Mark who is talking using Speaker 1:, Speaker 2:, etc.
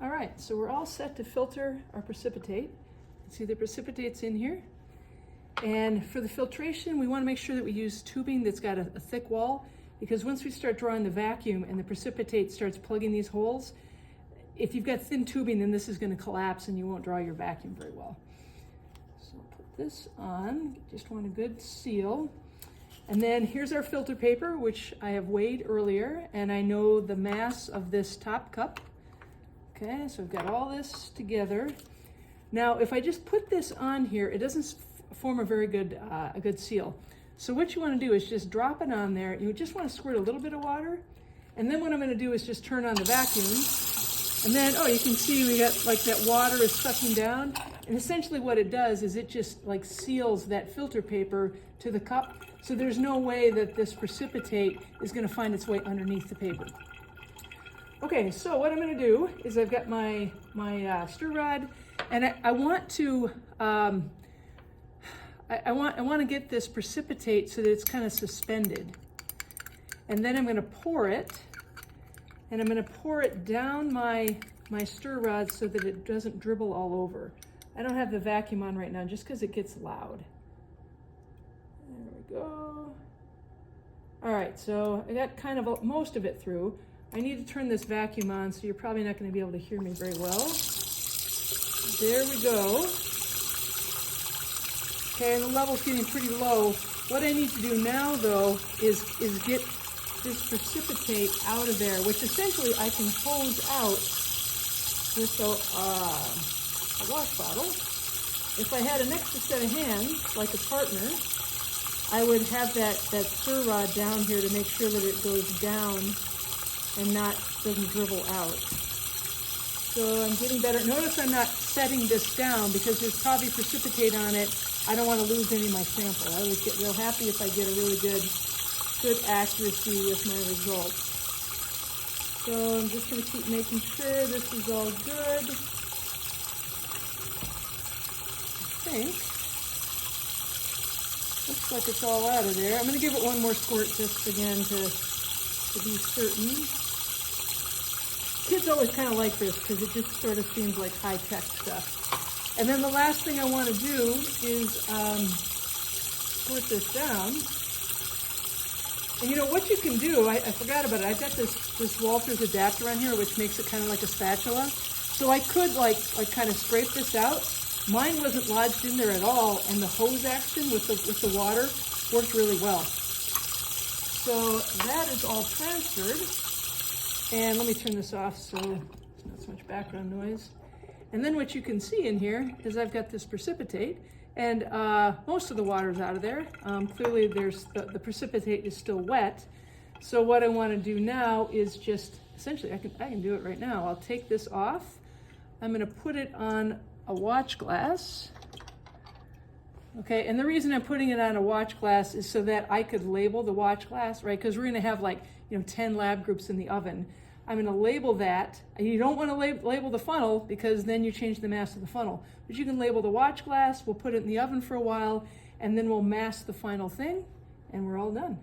Speaker 1: All right, so we're all set to filter our precipitate. See the precipitate's in here. And for the filtration, we want to make sure that we use tubing that's got a thick wall, because once we start drawing the vacuum and the precipitate starts plugging these holes, if you've got thin tubing, then this is going to collapse and you won't draw your vacuum very well. So put this on, just want a good seal. And then here's our filter paper, which I have weighed earlier, and I know the mass of this top cup. Okay, so I've got all this together. Now, if I just put this on here, it doesn't form a very good seal. So what you want to do is just drop it on there. You just want to squirt a little bit of water. And then what I'm going to do is just turn on the vacuum. And then, oh, you can see we got like that water is sucking down. And essentially what it does is it just like seals that filter paper to the cup. So there's no way that this precipitate is going to find its way underneath the paper. Okay, so what I'm going to do is I've got my stir rod, and I want to I want to get this precipitate so that it's kind of suspended. And then I'm going to pour it, and I'm going to pour it down my stir rod so that it doesn't dribble all over. I don't have the vacuum on right now just because it gets loud. There we go. All right, so I got kind of most of it through. I need to turn this vacuum on, so you're probably not going to be able to hear me very well. There we go. Okay, and the level's getting pretty low. What I need to do now, though, is get this precipitate out of there, which essentially I can hose out with a wash bottle. If I had an extra set of hands, like a partner, I would have that stir rod down here to make sure that it goes down and doesn't dribble out. So I'm getting better. Notice I'm not setting this down because there's probably precipitate on it. I don't want to lose any of my sample. I always get real happy if I get a really good accuracy with my results. So I'm just going to keep making sure this is all good. I think. Looks like it's all out of there. I'm going to give it one more squirt just again to be certain. Kids always kind of like this because it just sort of seems like high-tech stuff. And then the last thing I want to do is squirt this down. And you know what you can do, I forgot about it. I've got this Walters adapter on here, which makes it kind of like a spatula. So I could like kind of scrape this out. Mine wasn't lodged in there at all, and the hose action with the water worked really well. So that is all transferred. And let me turn this off so there's not so much background noise. And then what you can see in here is I've got this precipitate, and most of the water's out of there. Clearly there's the precipitate is still wet. So what I want to do now is just, essentially, I can do it right now. I'll take this off. I'm going to put it on a watch glass. Okay, and the reason I'm putting it on a watch glass is so that I could label the watch glass, right? Because we're going to have like 10 lab groups in the oven. I'm going to label that. And you don't want to label the funnel because then you change the mass of the funnel. But you can label the watch glass. We'll put it in the oven for a while, and then we'll mask the final thing, and we're all done.